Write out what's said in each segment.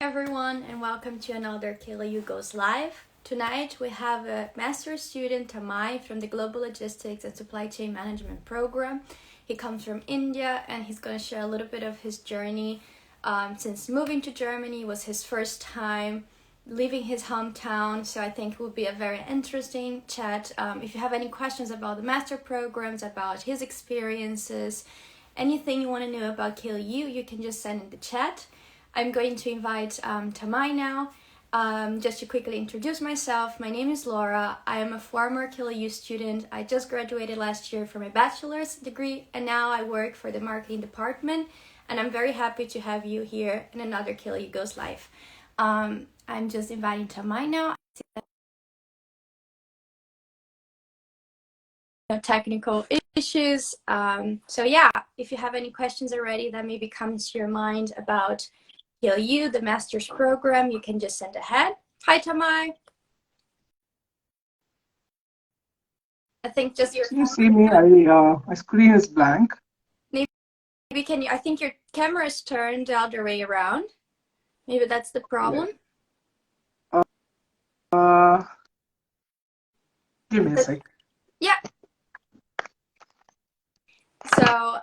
everyone, and welcome to another KLU Goes Live. Tonight we have a master's student, Tanmay, from the Global Logistics and Supply Chain Management program. He comes from India and he's going to share a little bit of his journey since moving to Germany. It was his first time leaving his hometown, so I think it will be a very interesting chat. If you have any questions about the master programs, about his experiences, anything you want to know about KLU, you can just send in the chat. I'm going to invite Tanmay now. Just to quickly introduce myself, my name is Laura. I am a former KLU student. I just graduated last year from a bachelor's degree, and now I work for the marketing department, and I'm very happy to have you here in another KLU Goes Live. I'm just inviting Tanmay now. Technical issues. So yeah, if you have any questions already that maybe comes to your mind about KLU, the master's program, you can just send ahead. Hi, Tanmay. I think just your. You see me, my screen is blank. Maybe can you? I think your camera is turned the other way around. Maybe that's the problem. Give me a sec. Yeah. So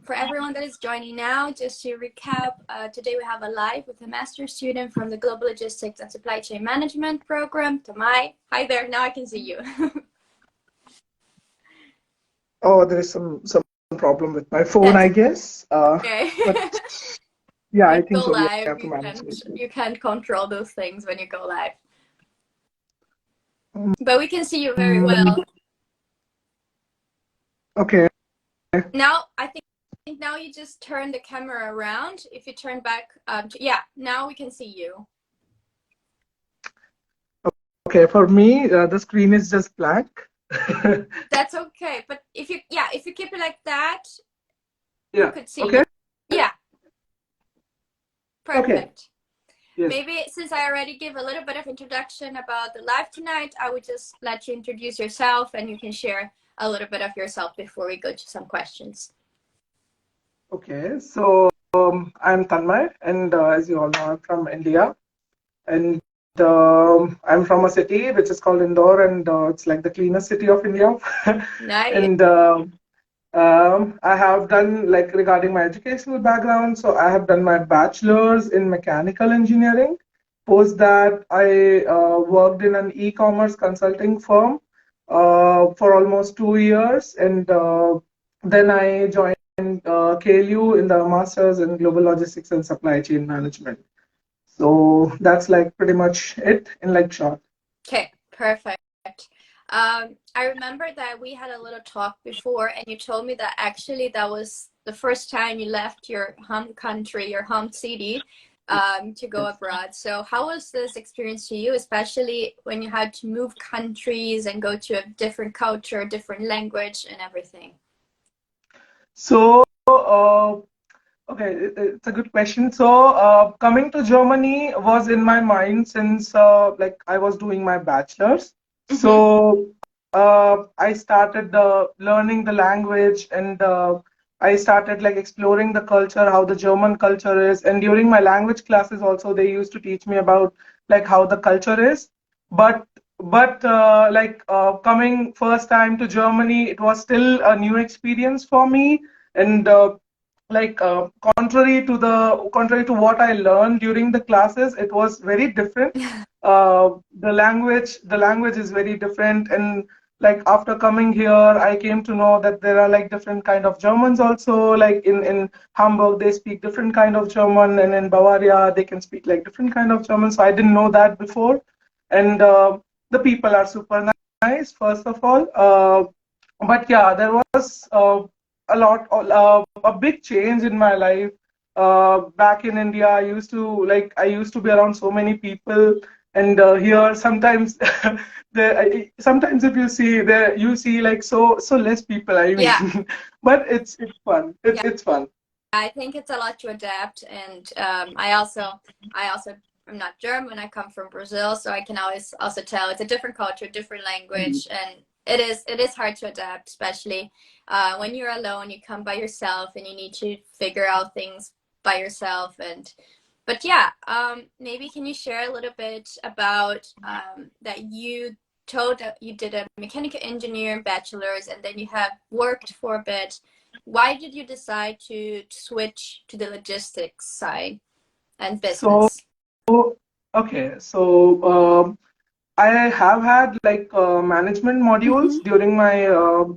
for everyone that is joining now, just to recap, today we have a live with a master's student from the Global Logistics and Supply Chain Management program, Tanmay. Hi there, now I can see you. Oh, there is some problem with my phone, I guess. Okay. But yeah, I think go so. Live, We have to manage it. you can't control those things when you go live. But we can see you very well. Okay. Now, I think now you just turn the camera around. If you turn back, yeah, now we can see you. Okay, for me, the screen is just blank. That's okay, but if you keep it like that, yeah. you could see okay. you. Yeah. Perfect. Okay. Yes. Maybe since I already gave a little bit of introduction about the live tonight, I would just let you introduce yourself and you can share a little bit of yourself before we go to some questions. Okay, so I'm Tanmay, and as you all know, I'm from India, and I'm from a city which is called Indore, and it's like the cleanest city of India. Nice. And I have done, like, regarding my educational background, so I have done my bachelor's in mechanical engineering. Post that, I worked in an e-commerce consulting firm for almost 2 years, and then I joined KLU in the Masters in Global Logistics and Supply Chain Management. So that's like pretty much it in like short. Okay, perfect. I remember that we had a little talk before and you told me that actually that was the first time you left your home country, your home city, to go abroad. So how was this experience to you, especially when you had to move countries and go to a different culture, different language and everything? So, okay, it's a good question. So, coming to Germany was in my mind since like I was doing my bachelor's. Mm-hmm. So, I started learning the language, and I started like exploring the culture, how the German culture is. And during my language classes also, they used to teach me about like how the culture is. But coming first time to Germany, it was still a new experience for me. And contrary to what I learned during the classes, it was very different. The language is very different, and like after coming here, I came to know that there are like different kind of Germans also. Like in Hamburg, they speak different kind of German, and in Bavaria, they can speak like different kind of German. So I didn't know that before, and the people are super nice, first of all. But yeah, there was a big change in my life. Back in India, I used to be around so many people, and here sometimes sometimes if you see there, you see like so less people. I mean, yeah. But it's fun. It's fun. I think it's a lot to adapt, and I'm not German. I come from Brazil, so I can always also tell it's a different culture, different language, and it is hard to adapt, especially when you're alone. You come by yourself, and you need to figure out things by yourself, and But yeah, maybe can you share a little bit about that you told that you did a mechanical engineering bachelor's and then you have worked for a bit. Why did you decide to switch to the logistics side and So, business? okay, so I have had like management modules Mm-hmm. during my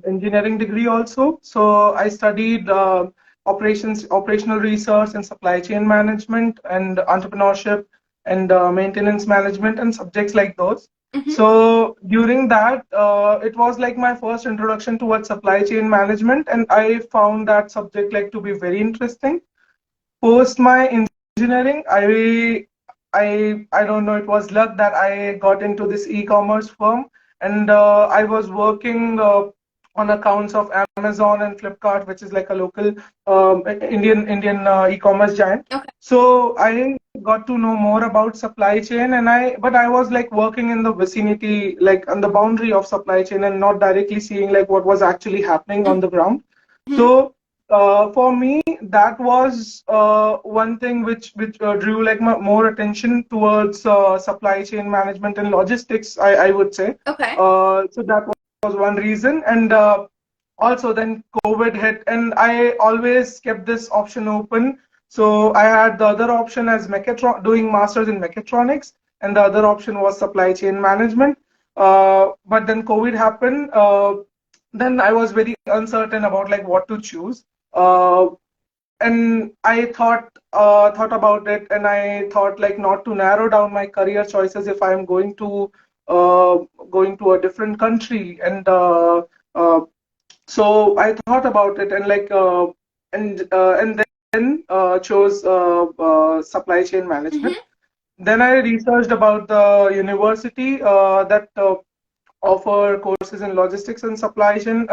engineering degree also. So I studied operational research and supply chain management and entrepreneurship and maintenance management and subjects like those. Mm-hmm. So during that, it was like my first introduction towards supply chain management, and I found that subject like to be very interesting. Post my engineering, I don't know, it was luck that I got into this e-commerce firm, and I was working on accounts of Amazon and Flipkart, which is like a local Indian e-commerce giant. Okay. So I got to know more about supply chain, and I was like working in the vicinity, like on the boundary of supply chain, and not directly seeing like what was actually happening on the ground. Mm-hmm. So for me, that was one thing which drew like more attention towards supply chain management and logistics, I would say. Okay. So that was one reason, and also then COVID hit, and I always kept this option open. So I had the other option as doing masters in mechatronics, and the other option was supply chain management. But then COVID happened. Then I was very uncertain about like what to choose. Uh, and I thought about it, and I thought like not to narrow down my career choices if I am uh, going to a different country, uh, so I thought about it, and and then chose supply chain management. Mm-hmm. Then I researched about the university that offer courses in logistics and supply chain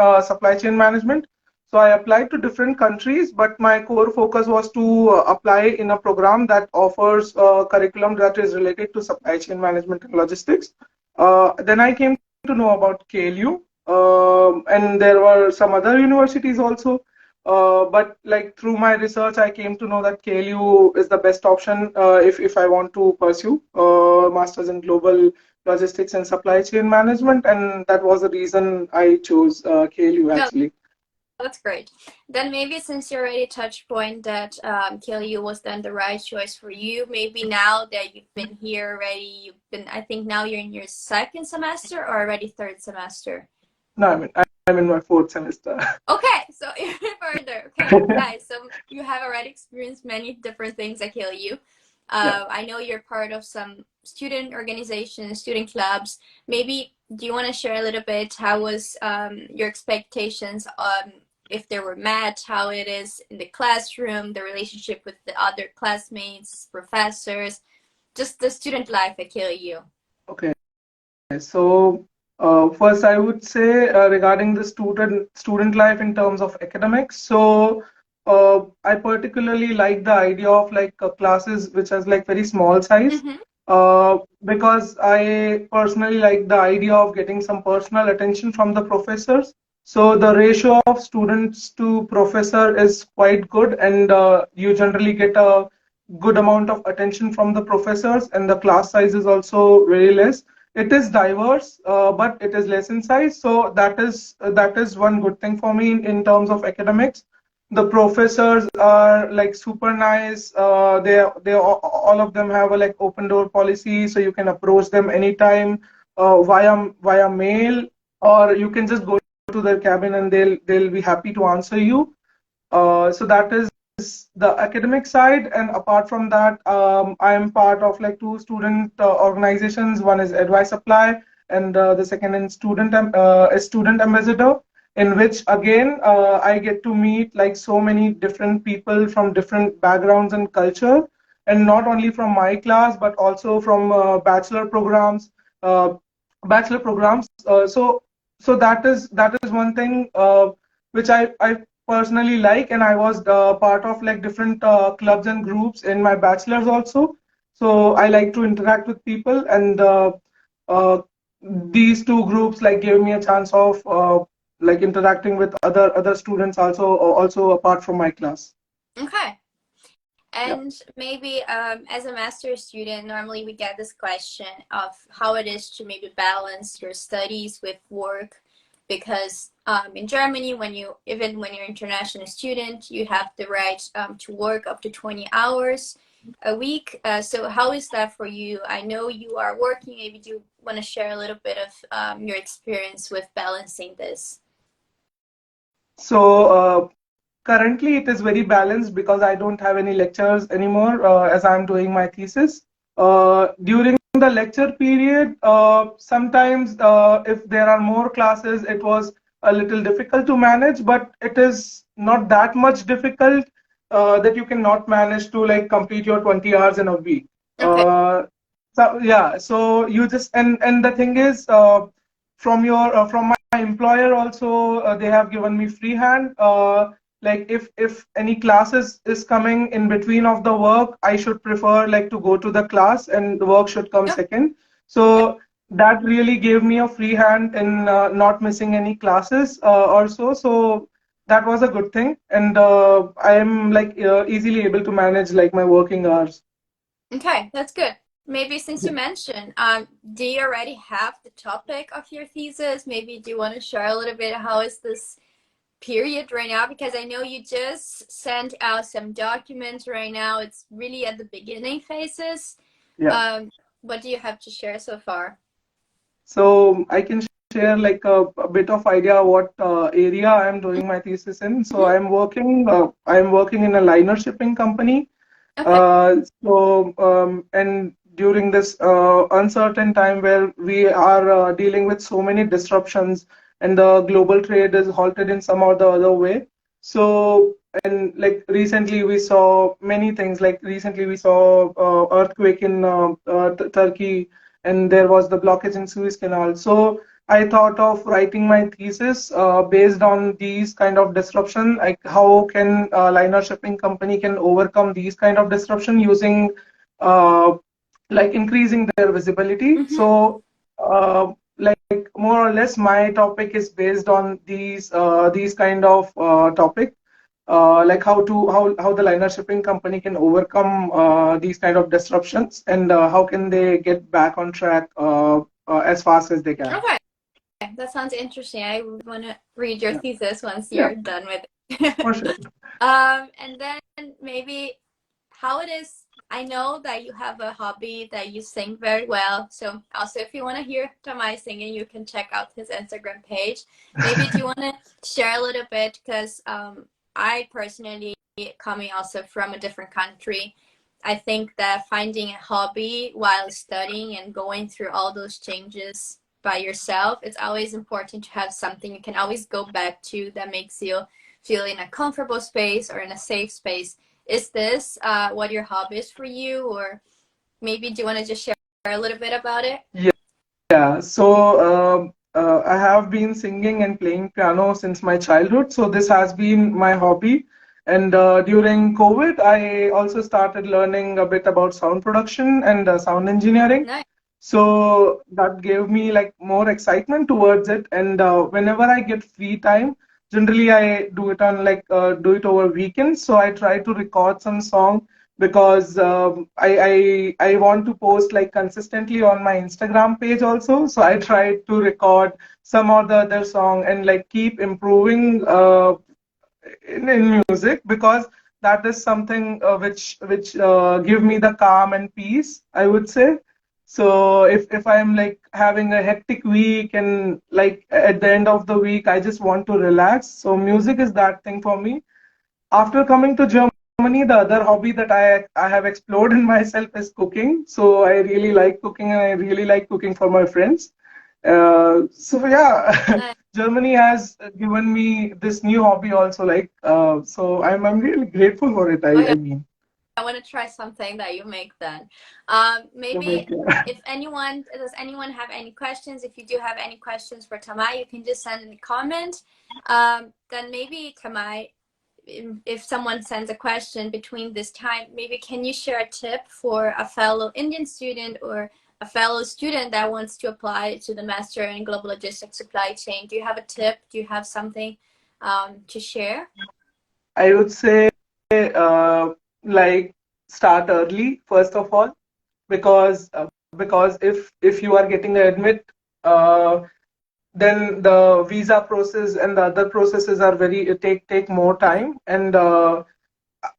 management. So I applied to different countries, but my core focus was to apply in a program that offers a curriculum that is related to supply chain management and logistics. Then I came to know about KLU, and there were some other universities also. But like through my research, I came to know that KLU is the best option if I want to pursue masters in global logistics and supply chain management, and that was the reason I chose KLU No, actually. that's great. Then maybe since you already touched point that KLU was then the right choice for you, maybe now that you've been here already, I think now you're in your second semester or already third semester? No, I'm in my fourth semester. Okay, so even further. Okay, nice. So you have already experienced many different things at KLU. Yeah. I know you're part of some student organizations, student clubs. Maybe do you want to share a little bit how was your expectations if they were met, how it is in the classroom, the relationship with the other classmates, professors, just the student life at KLU? Okay. So first, I would say regarding the student life in terms of academics. So I particularly like the idea of like classes which has like very small size, Mm-hmm. because I personally like the idea of getting some personal attention from the professors. So the ratio of students to professor is quite good, and you generally get a good amount of attention from the professors, and the class size is also very less. It is diverse, but it is less in size. So that is one good thing for me in terms of academics. The professors are like super nice. They all of them have a like open door policy, so you can approach them anytime via mail, or you can just go to their cabin and they'll be happy to answer you. So that is the academic side, and apart from that, I am part of like two student organizations. One is Advice Supply, and the second is Student Ambassador, in which again I get to meet like so many different people from different backgrounds and culture, and not only from my class but also from uh, bachelor programs. So that is one thing which I personally like, and I was part of like different clubs and groups in my bachelor's also. So I like to interact with people, and uh, these two groups like gave me a chance of like interacting with other students also apart from my class. Okay. And maybe as a master's student, normally we get this question of how it is to maybe balance your studies with work, because in Germany, even when you're an international student, you have the right to work up to 20 hours a week. So how is that for you? I know you are working. Maybe do you want to share a little bit of your experience with balancing this? So currently it is very balanced because I don't have any lectures anymore as I'm doing my thesis. During the lecture period, sometimes if there are more classes, it was a little difficult to manage, but it is not that much difficult that you cannot manage to like complete your 20 hours in a week. Okay. So yeah, so you just and the thing is, from my employer also, they have given me free hand. Like if any classes is coming in between of the work, I should prefer like to go to the class and the work should come Yep. second. So that really gave me a free hand in not missing any classes also. So that was a good thing, and I am like easily able to manage like my working hours. Okay, that's good. Maybe since you mentioned, do you already have the topic of your thesis? Maybe do you want to share a little bit how is this period right now? Because I know you just sent out some documents right now. It's really at the beginning phases. Yeah. What do you have to share so far? So I can share like a bit of idea what area I'm doing my thesis in. So Mm-hmm. I'm working in a liner shipping company. Okay. And during this uncertain time where we are dealing with so many disruptions and the global trade is halted in some or the other way. So, and like recently we saw many things, like recently we saw earthquake in Turkey, and there was the blockage in Suez Canal. So I thought of writing my thesis based on these kind of disruption, like how can a liner shipping company can overcome these kind of disruption using uh, like increasing their visibility. Mm-hmm. So like more or less my topic is based on these kind of topic. Like how the liner shipping company can overcome these kind of disruptions, and how can they get back on track as fast as they can. Okay. That sounds interesting. I want to read your Yeah, thesis once yeah, you're done with it. for sure. And then maybe how it is. I know that you have a hobby that you sing very well. So also, if you want to hear Tanmay singing, you can check out his Instagram page. Maybe do you want to share a little bit? Because I personally, coming also from a different country, I think that finding a hobby while studying and going through all those changes by yourself, it's always important to have something you can always go back to that makes you feel in a comfortable space or in a safe space. Is this what your hobby is for you? Or maybe do you want to just share a little bit about it? Yeah, so I have been singing and playing piano since my childhood. So this has been my hobby. And during COVID, I also started learning a bit about sound production and sound engineering. Nice. So that gave me like more excitement towards it. And whenever I get free time, generally I do it on like do it over weekends. So I try to record some song because I want to post like consistently on my Instagram page also. So I try to record some or the other song and like keep improving in music, because that is something which give me the calm and peace, I would say. So if I'm like having a hectic week and like at the end of the week I just want to relax, so music is that thing for me. After coming to Germany, the other hobby that I have explored in myself is cooking. So I really like cooking, and I really like cooking for my friends. So yeah, Nice. Germany has given me this new hobby also. Like, so I'm really grateful for it. Oh yeah, I mean, I want to try something that you make then. Maybe like, if anyone does anyone have any questions, if you do have any questions for Tanmay, you can just send in a comment. Then maybe Tanmay, if someone sends a question between this time, maybe can you share a tip for a fellow Indian student or a fellow student that wants to apply to the Master in Global Logistics Supply Chain? Do you have a tip? Do you have something to share? I would say, like, start early, first of all, because if you are getting an admit, uh, then the visa process and the other processes are very take more time. And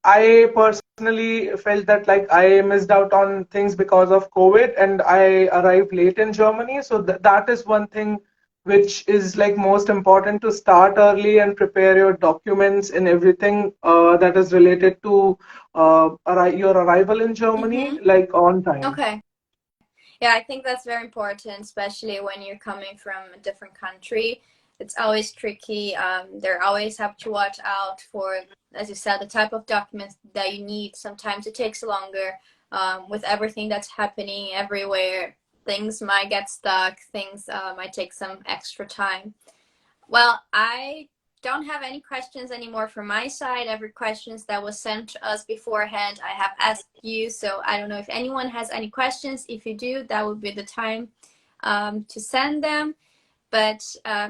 I personally felt that like I missed out on things because of COVID, and I arrived late in Germany. So that is one thing which is like most important, to start early and prepare your documents and everything that is related to your arrival in Germany, Mm-hmm. like on time. Okay. Yeah, I think that's very important, especially when you're coming from a different country. It's always tricky. There always have to watch out for, as you said, the type of documents that you need. Sometimes it takes longer. With everything that's happening everywhere, things might get stuck. Things might take some extra time. Well, I don't have any questions anymore from my side. Every questions that was sent to us beforehand, I have asked you. So I don't know if anyone has any questions. If you do, that would be the time to send them. But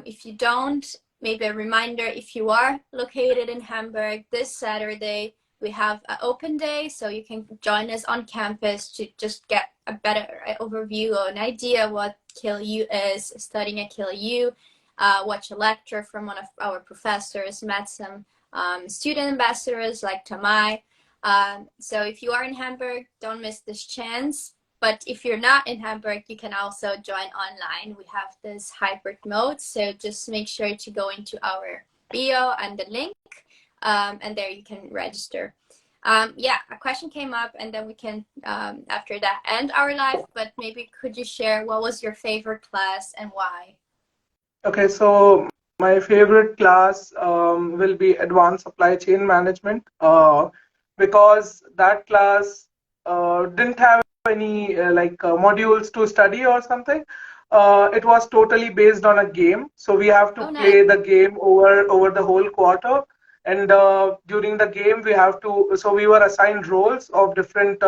if you don't, maybe a reminder, if you are located in Hamburg this Saturday, we have an open day, so you can join us on campus to just get a better overview or an idea what KLU is, studying at KLU. Watch a lecture from one of our professors, met some student ambassadors like Tanmay. So if you are in Hamburg, don't miss this chance. But if you're not in Hamburg, you can also join online. We have this hybrid mode, so just make sure to go into our bio and the link, and there you can register. Yeah, a question came up, and then we can, after that, end our live. But maybe could you share what was your favorite class and why? Okay, so my favorite class will be Advanced Supply Chain Management, because that class didn't have any modules to study or something. It was totally based on a game, so we have to Oh, nice. play the game over the whole quarter. And during the game, we have to. So we were assigned roles of different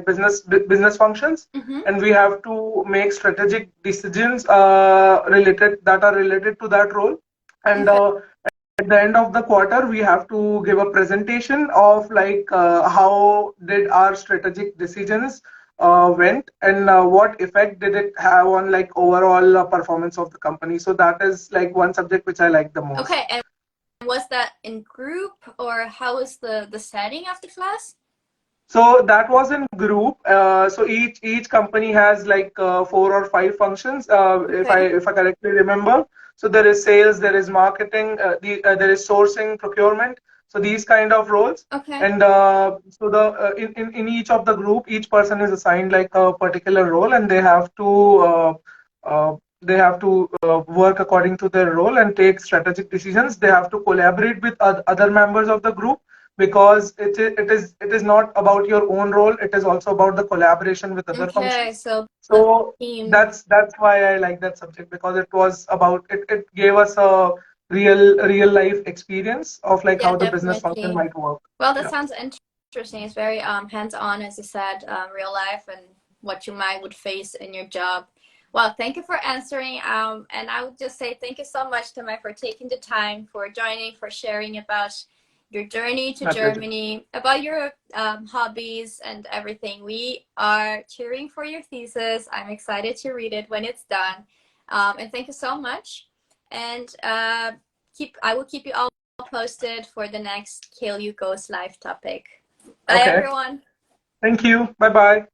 business functions, Mm-hmm. and we have to make strategic decisions that are related to that role. And Okay. at the end of the quarter, we have to give a presentation of how did our strategic decisions went, and what effect did it have on like overall performance of the company. So that is like one subject which I like the most. Okay, and was that in group, or how was the setting of the class? So that was in group. So each company has like 4 or 5 functions, Okay. if I correctly remember. So there is sales, there is marketing, there is sourcing, procurement. So these kind of roles. Okay. And so in each of the group, each person is assigned like a particular role, and they have to work according to their role and take strategic decisions. They have to collaborate with other members of the group, because it is not about your own role, it is also about the collaboration with other Okay, functions. so the So team. that's why I like that subject, because it was about it gave us a real life experience of like Yeah, how the business function definitely. might work. Well, that Yeah, sounds interesting. It's very hands-on, as you said, real life, and what you might would face in your job. Well, thank you for answering. And I would just say thank you so much, Tamay, for taking the time, for joining, for sharing about your journey to my pleasure. Germany, about your hobbies and everything. We are cheering for your thesis. I'm excited to read it when it's done. And thank you so much. And I will keep you all posted for the next KLU Goes Live topic. Bye, Okay, everyone. thank you, bye bye.